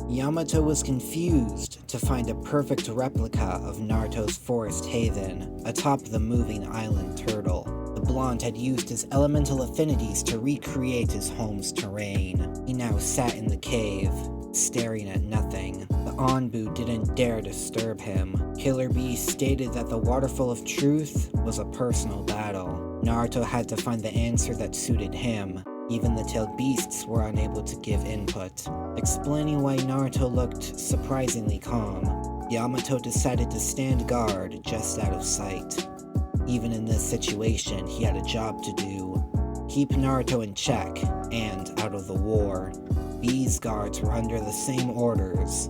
Yamato was confused to find a perfect replica of Naruto's forest haven atop the moving island turtle. The blonde had used his elemental affinities to recreate his home's terrain. He now sat in the cave, staring at nothing. The Anbu didn't dare disturb him. Killer Bee stated that the Waterfall of Truth was a personal battle. Naruto had to find the answer that suited him. Even the tailed beasts were unable to give input. Explaining why Naruto looked surprisingly calm, Yamato decided to stand guard just out of sight. Even in this situation, he had a job to do. Keep Naruto in check and out of the war. These guards were under the same orders.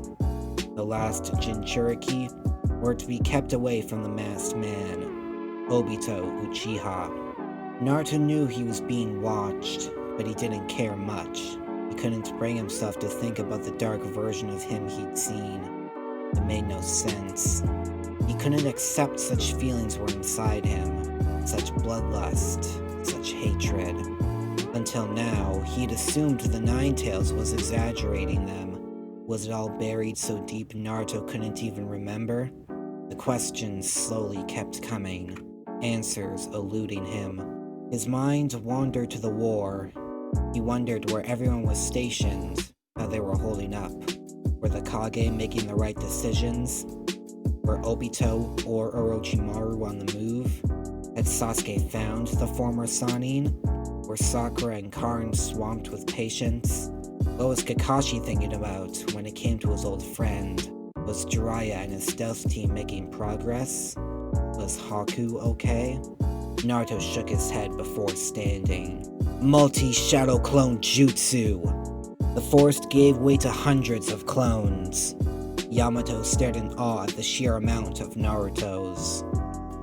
The last Jinchuriki were to be kept away from the masked man, Obito Uchiha. Naruto knew he was being watched, but he didn't care much. He couldn't bring himself to think about the dark version of him he'd seen. It made no sense. He couldn't accept such feelings were inside him, such bloodlust, such hatred. Until now, he'd assumed the Ninetales was exaggerating them. Was it all buried so deep Naruto couldn't even remember? The questions slowly kept coming, answers eluding him. His mind wandered to the war. He wondered where everyone was stationed, how they were holding up. Were the Kage making the right decisions? Were Obito or Orochimaru on the move? Had Sasuke found the former Sannin? Were Sakura and Karin swamped with patience? What was Kakashi thinking about when it came to his old friend? Was Jiraiya and his stealth team making progress? Was Haku okay? Naruto shook his head before standing. Multi-shadow clone jutsu! The forest gave way to hundreds of clones. Yamato stared in awe at the sheer amount of Narutos.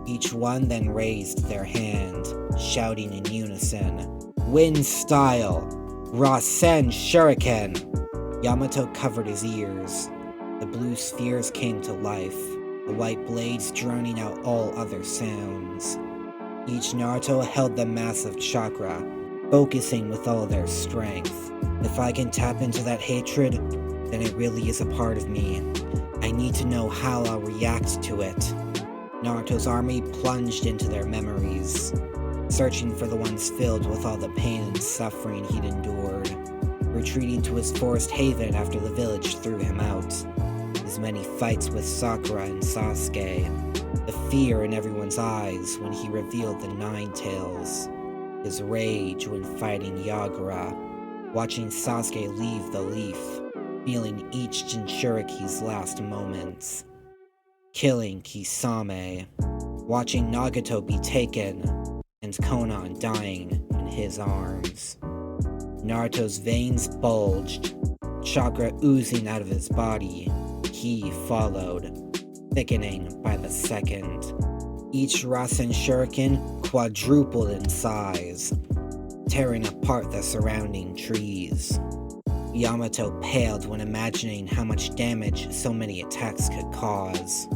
Each one then raised their hand, shouting in unison, "Wind style! Rasen Shuriken!" Yamato covered his ears. The blue spheres came to life, the white blades drowning out all other sounds. Each Naruto held the massive chakra, focusing with all their strength. If I can tap into that hatred, then it really is a part of me. I need to know how I'll react to it. Naruto's army plunged into their memories, searching for the ones filled with all the pain and suffering he'd endured, retreating to his forest haven after the village threw him out, his many fights with Sakura and Sasuke, the fear in everyone's eyes when he revealed the Ninetales, his rage when fighting Yagura, watching Sasuke leave the leaf, feeling each Jinchuriki's last moments, killing Kisame, watching Nagato be taken, and Konan dying in his arms. Naruto's veins bulged, chakra oozing out of his body. He followed, thickening by the second. Each Rasen Shuriken quadrupled in size, tearing apart the surrounding trees. Yamato paled when imagining how much damage so many attacks could cause.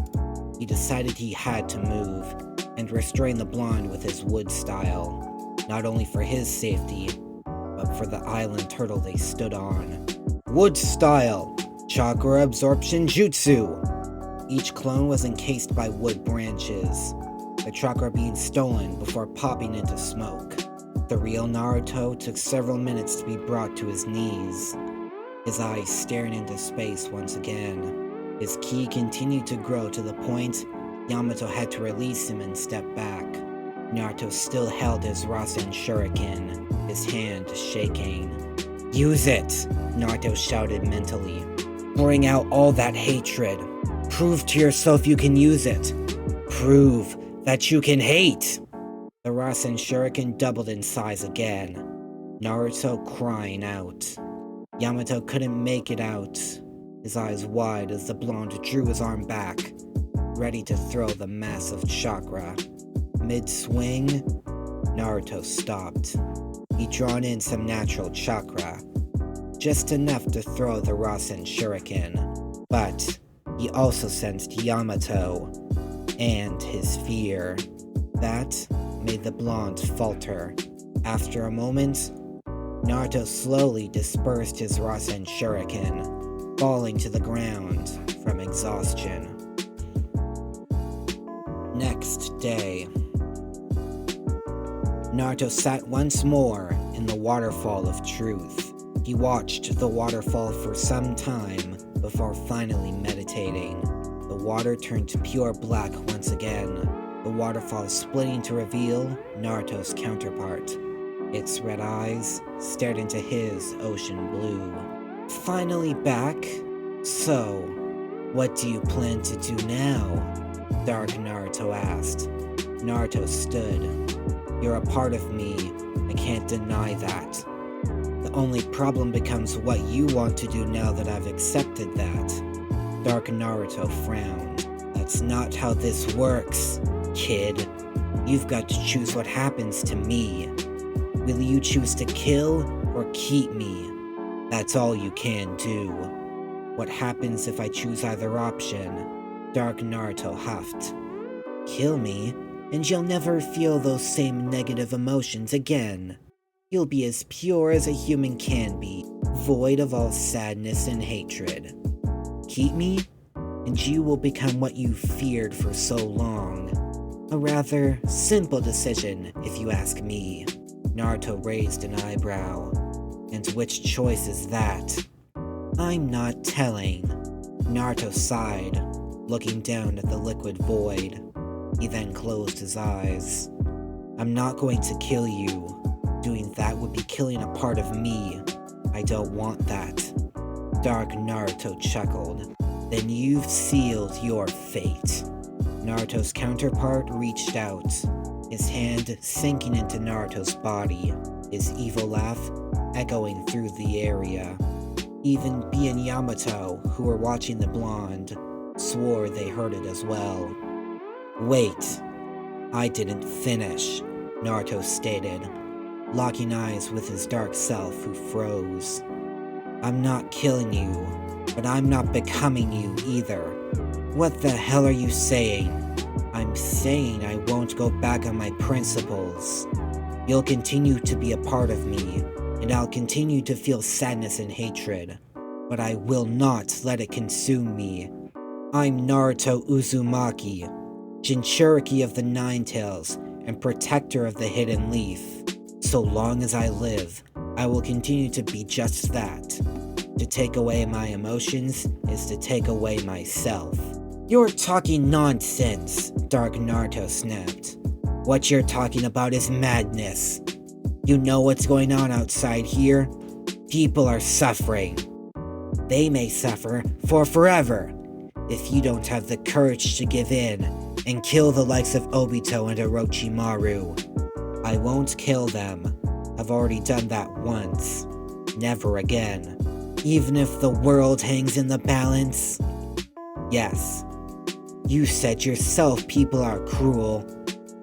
He decided he had to move, and restrain the blonde with his wood style, not only for his safety, but for the island turtle they stood on. Wood style! Chakra absorption jutsu! Each clone was encased by wood branches, the chakra being stolen before popping into smoke. The real Naruto took several minutes to be brought to his knees, his eyes staring into space once again. His ki continued to grow to the point Yamato had to release him and step back. Naruto still held his Rasen Shuriken, his hand shaking. "Use it!" Naruto shouted mentally, pouring out all that hatred. "Prove to yourself you can use it. Prove that you can hate!" The Rasen Shuriken doubled in size again, Naruto crying out. Yamato couldn't make it out, his eyes wide as the blonde drew his arm back, ready to throw the massive chakra. Mid-swing, Naruto stopped. He'd drawn in some natural chakra, just enough to throw the Rasen Shuriken, but he also sensed Yamato and his fear. That made the blonde falter. After a moment, Naruto slowly dispersed his Rasen Shuriken, falling to the ground from exhaustion. Next day, Naruto sat once more in the Waterfall of Truth. He watched the waterfall for some time before finally meditating. The water turned pure black once again, the waterfall splitting to reveal Naruto's counterpart. Its red eyes stared into his ocean blue. Finally back? So, what do you plan to do now? Dark Naruto asked. Naruto stood. You're a part of me, I can't deny that. The only problem becomes what you want to do now that I've accepted that. Dark Naruto frowned. That's not how this works, kid. You've got to choose what happens to me. Will you choose to kill or keep me? That's all you can do. What happens if I choose either option? Dark Naruto huffed. Kill me, and you'll never feel those same negative emotions again. You'll be as pure as a human can be, void of all sadness and hatred. Keep me, and you will become what you feared for so long. A rather simple decision, if you ask me. Naruto raised an eyebrow. And which choice is that? I'm not telling. Naruto sighed, looking down at the liquid void. He then closed his eyes. I'm not going to kill you. Doing that would be killing a part of me. I don't want that. Dark Naruto chuckled. Then you've sealed your fate. Naruto's counterpart reached out, his hand sinking into Naruto's body, his evil laugh echoing through the area. Even Bee and Yamato, who were watching the blonde, swore they heard it as well. Wait, I didn't finish, Naruto stated, locking eyes with his dark self who froze. I'm not killing you, but I'm not becoming you either. What the hell are you saying? I'm saying I won't go back on my principles. You'll continue to be a part of me, and I'll continue to feel sadness and hatred, but I will not let it consume me. I'm Naruto Uzumaki, Jinchuriki of the Nine Tails, and protector of the Hidden Leaf. So long as I live, I will continue to be just that. To take away my emotions is to take away myself. You're talking nonsense, Dark Naruto snapped. What you're talking about is madness. You know what's going on outside here? People are suffering. They may suffer for forever if you don't have the courage to give in and kill the likes of Obito and Orochimaru. I won't kill them. I've already done that once. Never again. Even if the world hangs in the balance? Yes. You said yourself people are cruel.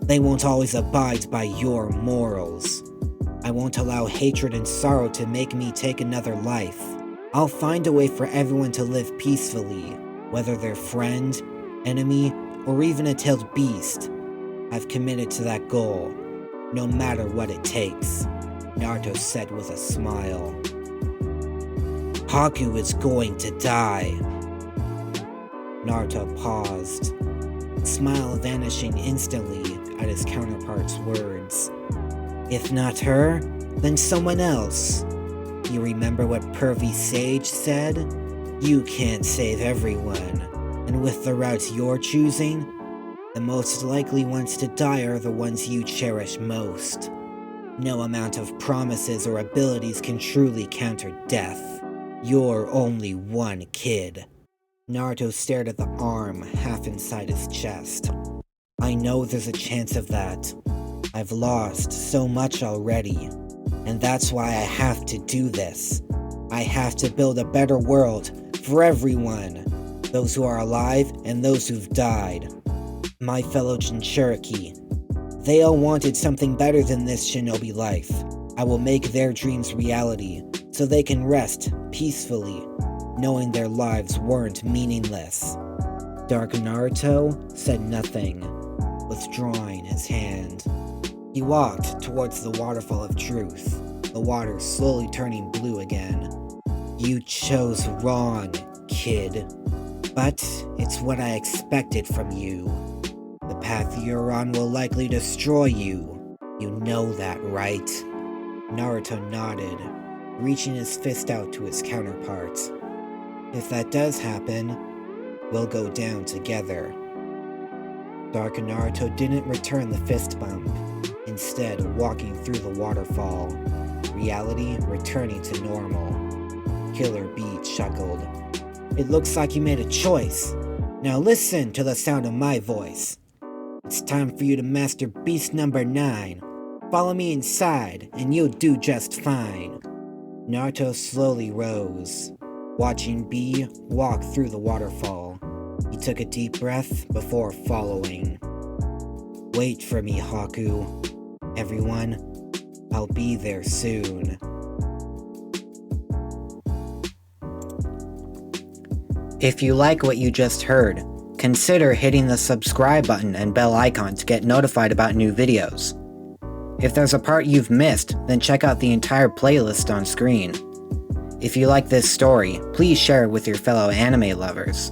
They won't always abide by your morals. I won't allow hatred and sorrow to make me take another life. I'll find a way for everyone to live peacefully, whether they're friend, enemy, or even a tailed beast. I've committed to that goal, no matter what it takes, Naruto said with a smile. Haku is going to die. Naruto paused, smile vanishing instantly at his counterpart's words. If not her, then someone else. You remember what Pervy Sage said? You can't save everyone, and with the route you're choosing, the most likely ones to die are the ones you cherish most. No amount of promises or abilities can truly counter death. You're only one kid. Naruto stared at the arm half inside his chest. I know there's a chance of that. I've lost so much already, and that's why I have to do this. I have to build a better world for everyone, those who are alive and those who've died. My fellow Jinchuriki, they all wanted something better than this shinobi life. I will make their dreams reality, so they can rest peacefully, knowing their lives weren't meaningless. Dark Naruto said nothing, withdrawing his hand. He walked towards the Waterfall of Truth, the water slowly turning blue again. You chose wrong, kid. But it's what I expected from you. The path you're on will likely destroy you. You know that, right? Naruto nodded, reaching his fist out to his counterpart. If that does happen, we'll go down together. Dark Naruto didn't return the fist bump, instead walking through the waterfall, reality returning to normal. Killer Bee chuckled. It looks like you made a choice. Now listen to the sound of my voice. It's time for you to master beast number 9. Follow me inside, and you'll do just fine. Naruto slowly rose, watching Bee walk through the waterfall. He took a deep breath before following. Wait for me, Haku. Everyone, I'll be there soon. If you like what you just heard, consider hitting the subscribe button and bell icon to get notified about new videos. If there's a part you've missed, then check out the entire playlist on screen. If you like this story, please share it with your fellow anime lovers.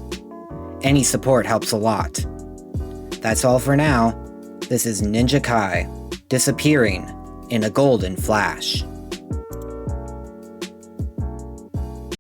Any support helps a lot. That's all for now. This is Ninja Kai, disappearing in a golden flash.